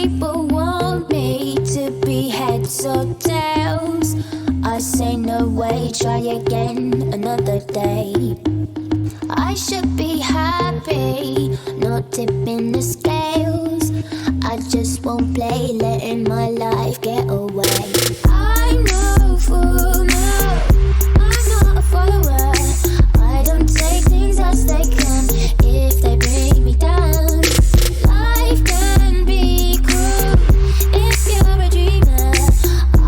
people want me to be heads or tails. I say no way, try again another day. I should be happy, not tipping the scales. I just won't play, letting my life get away. I'm no fool, no, I'm not a follower. I don't take things as they come if they bring me down. Life can be cruel if you're a dreamer.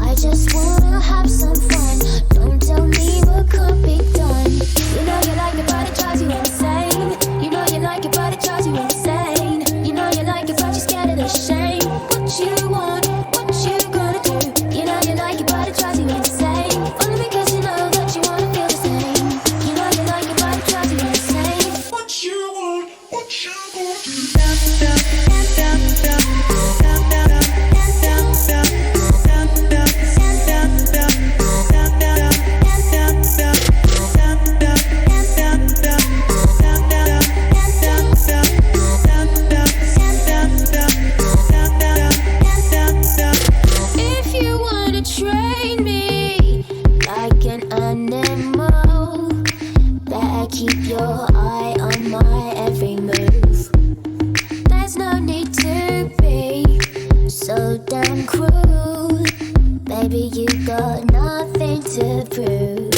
I just wanna have some fun. Don't tell me what can't be done. You know you like it, but it drives you insane. You know you like it, but it drives you insane. You know you like it, but you're scared of the shame. What you want, what you gonna do? You know you like it, but it drives you insane. Only because you know that you wanna feel the same. You know you like it, but it drives you insane. What you want, what you gonna do? If you wanna train me like an animal, better keep your eye on my every move. There's no need to be so damn cruel. Baby, you got nothing to prove.